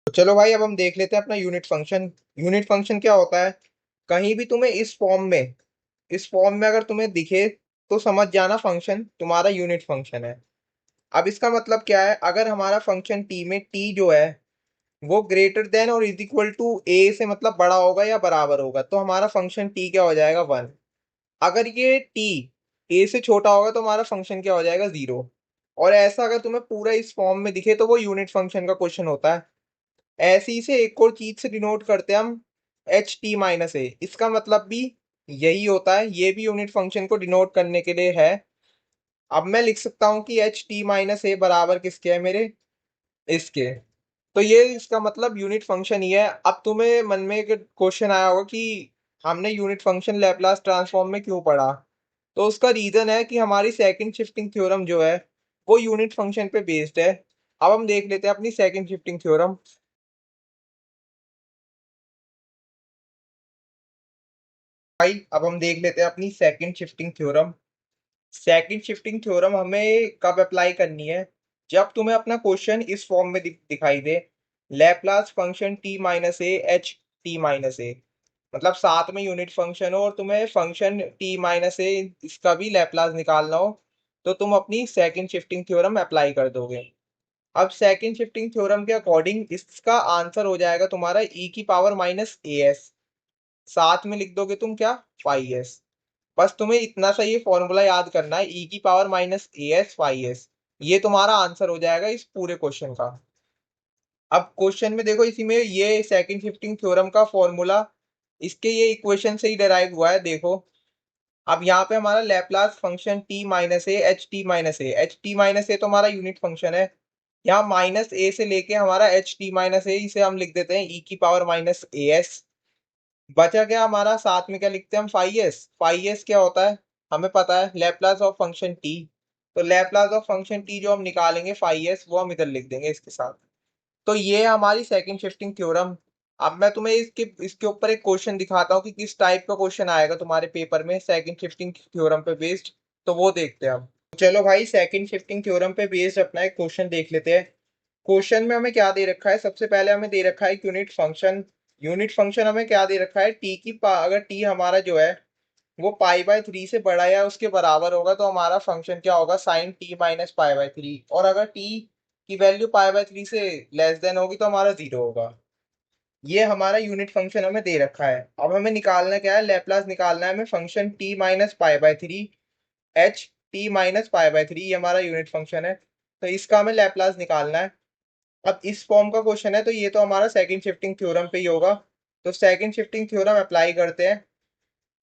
तो चलो भाई अब हम देख लेते हैं अपना यूनिट फंक्शन। यूनिट फंक्शन क्या होता है, कहीं भी तुम्हें इस फॉर्म में अगर तुम्हें दिखे, तो समझ जाना फंक्शन तुम्हारा यूनिट फंक्शन है। अब इसका मतलब क्या है, अगर हमारा फंक्शन टी में टी जो है वो ग्रेटर देन और इज इक्वल टू ए से मतलब बड़ा होगा या बराबर होगा, तो हमारा फंक्शन टी क्या हो जाएगा 1। अगर ये टी ए से छोटा होगा तो हमारा फंक्शन क्या हो जाएगा 0। और ऐसा अगर तुम्हें पूरा इस फॉर्म में दिखे तो वो यूनिट फंक्शन का क्वेश्चन होता है। ऐसे ही से एक और चीज से डिनोट करते हैं हम h t - a, इसका मतलब भी यही होता है, ये भी यूनिट फंक्शन को डिनोट करने के लिए है। अब मैं लिख सकता हूँ कि h t - a बराबर किसके है मेरे, इसके। तो ये इसका मतलब यूनिट फंक्शन ही है। अब तुम्हें मन में एक क्वेश्चन आया होगा कि हमने यूनिट फंक्शन लैप्लास ट्रांसफॉर्म में क्यों पढ़ा, तो उसका रीजन है कि हमारी सेकंड शिफ्टिंग थ्योरम जो है वो यूनिट फंक्शन पे बेस्ड है। अब हम देख लेते हैं अपनी सेकंड शिफ्टिंग थ्योरम। भाई अब हम देख लेते हैं अपनी second shifting theorem. Second shifting theorem हमें कब अप्लाई करनी है, जब तुम्हें अपना क्वेश्चन इस फॉर्म में दिखाई दे, Laplace function t - a h t - a। मतलब साथ में यूनिट फंक्शन हो और तुम्हें फंक्शन टी माइनस ए इसका भी लैप्लास निकालना हो, तो तुम अपनी सेकंड शिफ्टिंग थ्योरम अप्लाई कर दोगे। अब सेकंड शिफ्टिंग थ्योरम के अकॉर्डिंग इसका आंसर हो जाएगा तुम्हारा ई की पावर माइनस ए एस, साथ में लिख दोगे तुम क्या, फाइव एस। बस तुम्हें इतना सा ये फॉर्मूला याद करना है, ई की power minus A S five S, ये तुम्हारा आंसर हो जाएगा इस पूरे क्वेश्चन का। अब क्वेश्चन में देखो, इसी में ये सेकंड शिफ्टिंग थ्योरम का फॉर्मूला इसके ये इक्वेशन से ही डिराइव हुआ है, देखो। अब यहाँ पे हमारा Laplace function T minus A H T minus A, H T minus A तो हमारा यूनिट फंक्शन है। यहाँ माइनस ए से लेके हमारा एच टी माइनस ए, इसे हम लिख देते हैं ई की पावर माइनस ए एस। बचा क्या हमारा, साथ में क्या लिखते हैं हम, फाइव एस। फाइव एस क्या होता है, हमें पता है, लैपलास ऑफ फंक्शन टी। तो लैपलास ऑफ फंक्शन टी जो हम निकालेंगे फाइव एस, वो हम इधर लिख देंगे इसके साथ। तो ये है हमारी सेकंड शिफ्टिंग थ्योरम। अब मैं तुम्हें इसके इसके ऊपर एक क्वेश्चन दिखाता हूँ कि किस टाइप का क्वेश्चन आएगा तुम्हारे पेपर में सेकंड शिफ्टिंग थ्योरम पे बेस्ड। तो वो देखते हैं हम। चलो भाई, सेकंड शिफ्टिंग थ्योरम पे बेस्ड अपना एक क्वेश्चन देख लेते हैं। क्वेश्चन में हमें क्या दे रखा है, सबसे पहले हमें दे रखा है यूनिट फंक्शन। यूनिट फंक्शन हमें क्या दे रखा है, टी की अगर टी हमारा जो है वो पाई बाय थ्री से बड़ा या उसके बराबर होगा तो हमारा फंक्शन क्या होगा, sine t minus pi by three. और अगर टी की वैल्यू पाई बाय थ्री से लेस देन होगी तो हमारा जीरो होगा। ये हमारा यूनिट फंक्शन हमें दे रखा है। अब हमें निकालना क्या है, लैपलास निकालना है हमें function T minus pi by three, H T minus pi by three, ये हमारा यूनिट फंक्शन है। तो इसका हमें लैपलास निकालना है। अब इस फॉर्म का क्वेश्चन है तो ये तो हमारा सेकंड शिफ्टिंग थ्योरम पे ही होगा। तो सेकंड शिफ्टिंग थ्योरम अप्लाई करते हैं।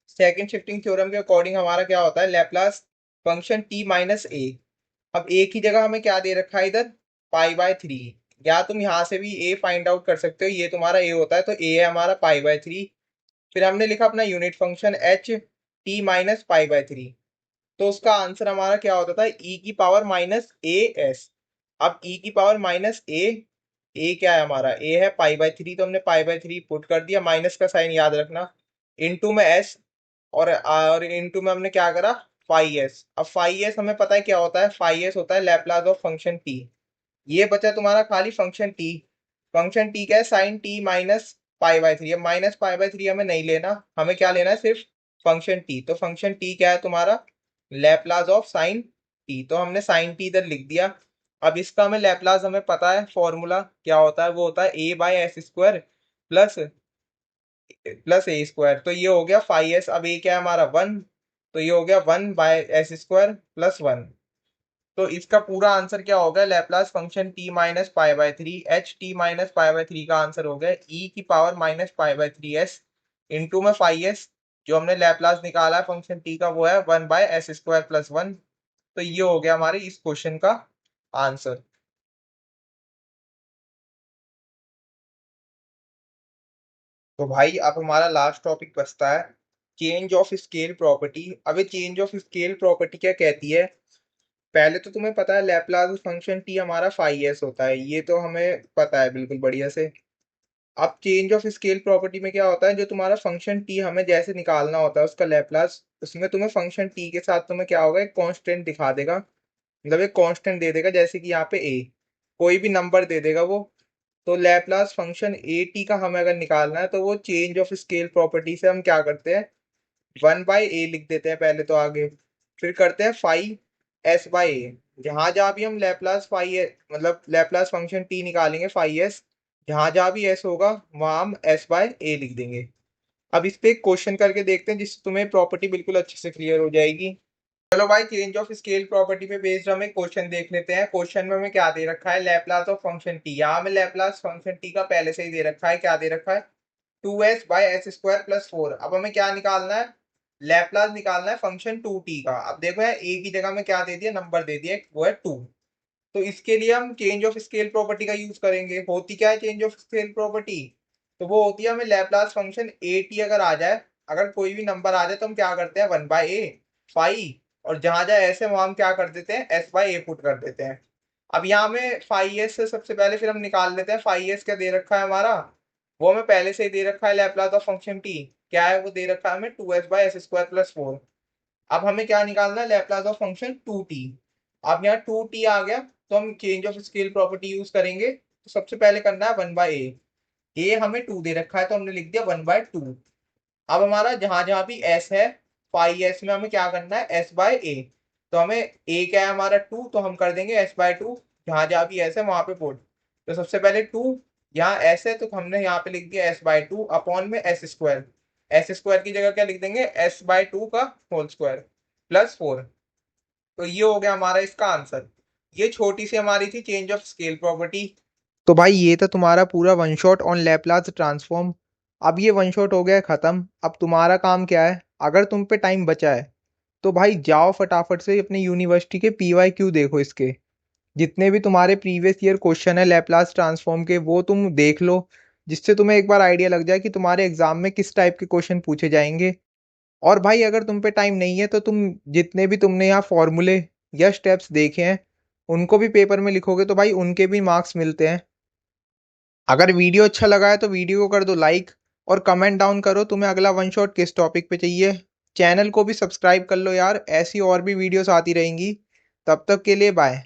सेकंड शिफ्टिंग थ्योरम के अकॉर्डिंग हमारा क्या होता है, लैपलास फंक्शन टी माइनस ए। अब ए की जगह हमें क्या दे रखा है इधर, पाई बाय थ्री। या तुम यहाँ से भी ए फाइंड आउट कर सकते हो, ये तुम्हारा ए होता है तो ए है हमारा पाई बाय थ्री। फिर हमने लिखा अपना unit function H T minus pi by three. तो उसका आंसर हमारा क्या होता था, ई की पावर माइनस ए एस। अब ई की पावर माइनस ए क्या है हमारा, ए है पाई बाय थ्री, तो हमने पाई बाय थ्री पुट कर दिया, माइनस का साइन याद रखना, इनटू में एस। और इनटू में हमने क्या करा, फाइव एस। अब फाइव एस हमें पता है क्या होता है, फाइव एस होता है लैपलास ऑफ फंक्शन टी। ये बचा तुम्हारा खाली फंक्शन टी। फंक्शन टी क्या है, sine t minus pi by three. अब माइनस पाई बाय थ्री हमें नहीं लेना, हमें क्या लेना है, सिर्फ फंक्शन टी। तो फंक्शन टी क्या है तुम्हारा, लैपलास ऑफ साइन टी। तो हमने साइन टी इधर लिख दिया। अब इसका हमें लैपलास हमें पता है, फॉर्मूला क्या होता है, वो होता है A by S square plus plus A square. तो ये हो गया फाइव एस। अब ए क्या है हमारा, वन। तो ये हो गया one by S square plus one. तो इसका पूरा आंसर क्या होगा, Laplace function T minus pi by three H T minus pi by three का आंसर हो गया ई की power minus pi by three S into में फाइव एस। जो हमने लैपलास निकाला है फंक्शन टी का वो है one by S square plus one. तो ये हो गया हमारे इस क्वेश्चन का आंसर। तो भाई अब हमारा लास्ट टॉपिक बचता है चेंज ऑफ स्केल प्रॉपर्टी। अब ये चेंज ऑफ स्केल प्रॉपर्टी क्या कहती है, पहले तो तुम्हें पता है लैपलास फंक्शन टी हमारा फाइव एस होता है, ये तो हमें पता है बिल्कुल बढ़िया से। अब चेंज ऑफ स्केल प्रॉपर्टी में क्या होता है, जो तुम्हारा फंक्शन टी हमें जैसे निकालना होता है उसका लैपलास, उसमें तुम्हें फंक्शन टी के साथ तुम्हें क्या होगा, एक कांस्टेंट दिखा देगा। मतलब एक कांस्टेंट दे देगा, जैसे कि यहाँ पे ए, कोई भी नंबर दे देगा वो। तो लैपलास फंक्शन ए टी का हमें अगर निकालना है तो वो चेंज ऑफ स्केल प्रॉपर्टी से हम क्या करते हैं, वन बाई ए लिख देते हैं पहले तो आगे। फिर करते हैं फाइव एस बाई ए। जहां जहां भी हम लैपलास फाइव मतलब लैपलास फंक्शन टी निकालेंगे फाइव एस, जहां जहां भी एस होगा वहां हम एस बाय ए लिख देंगे। अब इस पे एक क्वेश्चन करके देखते हैं जिससे तुम्हें प्रॉपर्टी बिल्कुल अच्छे से क्लियर हो जाएगी। चलो भाई, चेंज ऑफ स्केल प्रॉपर्टी पे बेस्ड हम एक क्वेश्चन देख लेते हैं। क्वेश्चन में हमें क्या दे रखा है, लैपलास ऑफ फंक्शन टी। यहाँ हमें लैपलास फंक्शन टी का पहले से ही दे रखा है, क्या दे रखा है, two s by S square plus four. अब हमें क्या निकालना है, लैपलास निकालना है फंक्शन टू टी का। अब देखो यार, ए की जगह में क्या दे दिया, नंबर दे दिया, वो है टू। तो इसके लिए हम चेंज ऑफ स्केल प्रॉपर्टी का यूज करेंगे। होती क्या है चेंज ऑफ स्केल प्रॉपर्टी, तो वो होती है हमें लैपलास फंक्शन ए टी अगर आ जाए, अगर कोई भी नंबर आ जाए तो हम क्या करते हैं, वन बाय ए फाइव, और जहां जहां ऐसे वहां हम क्या कर देते हैं, एस बाय ए पुट कर देते हैं। अब यहाँ में फाइव एस से सबसे पहले फिर हम निकाल लेते हैं, फाइव एस क्या दे रखा है हमारा, वो हमें पहले से ही दे रखा है, लैपलास ऑफ फंक्शन टी क्या है, वो दे रखा है हमें two s by S square plus four. अब हमें क्या निकालना है, Laplace of function two t. अब यहाँ टू टी आ गया तो हम change of scale property use करेंगे। तो सबसे पहले करना है वन बाय ए। ए हमें टू दे रखा है तो हमने लिख दिया वन बाय टू। अब हमारा जहां जहां भी एस है, फाई एस में हमें क्या करना है, एस बाय ए। तो हमें ए क्या है हमारा 2, तो हम कर देंगे एस बाय 2, जहां जहां भी एस है वहां पे पुट। तो सबसे पहले 2, यहाँ एस है तो हमने यहाँ पे लिख दिया एस बाय 2 अपॉन में एस स्क्वायर। एस स्क्वायर की जगह क्या लिख देंगे, एस बाय 2 का होल स्क्वायर प्लस 4। तो ये हो गया हमारा इसका आंसर। ये छोटी सी हमारी थी चेंज ऑफ स्केल प्रॉपर्टी। तो भाई ये था तुम्हारा पूरा one shot on Laplace transform. अब ये वन शॉट हो गया है खत्म। अब तुम्हारा काम क्या है, अगर तुम पे टाइम बचा है तो भाई जाओ फटाफट से अपने यूनिवर्सिटी के PYQ देखो इसके। जितने भी तुम्हारे प्रीवियस ईयर क्वेश्चन है लैपलास ट्रांसफॉर्म के वो तुम देख लो, जिससे तुम्हें एक बार आइडिया लग जाए कि तुम्हारे एग्जाम में किस टाइप के क्वेश्चन पूछे जाएंगे। और भाई अगर तुम पे टाइम नहीं है तो तुम जितने भी तुमने यहाँ फॉर्मूले या स्टेप्स देखे हैं उनको भी पेपर में लिखोगे तो भाई उनके भी मार्क्स मिलते हैं। अगर वीडियो अच्छा लगा है तो वीडियो को कर दो लाइक, और कमेंट डाउन करो तुम्हें अगला वन शॉट किस टॉपिक पे चाहिए। चैनल को भी सब्सक्राइब कर लो यार, ऐसी और भी वीडियोस आती रहेंगी। तब तक के लिए बाय।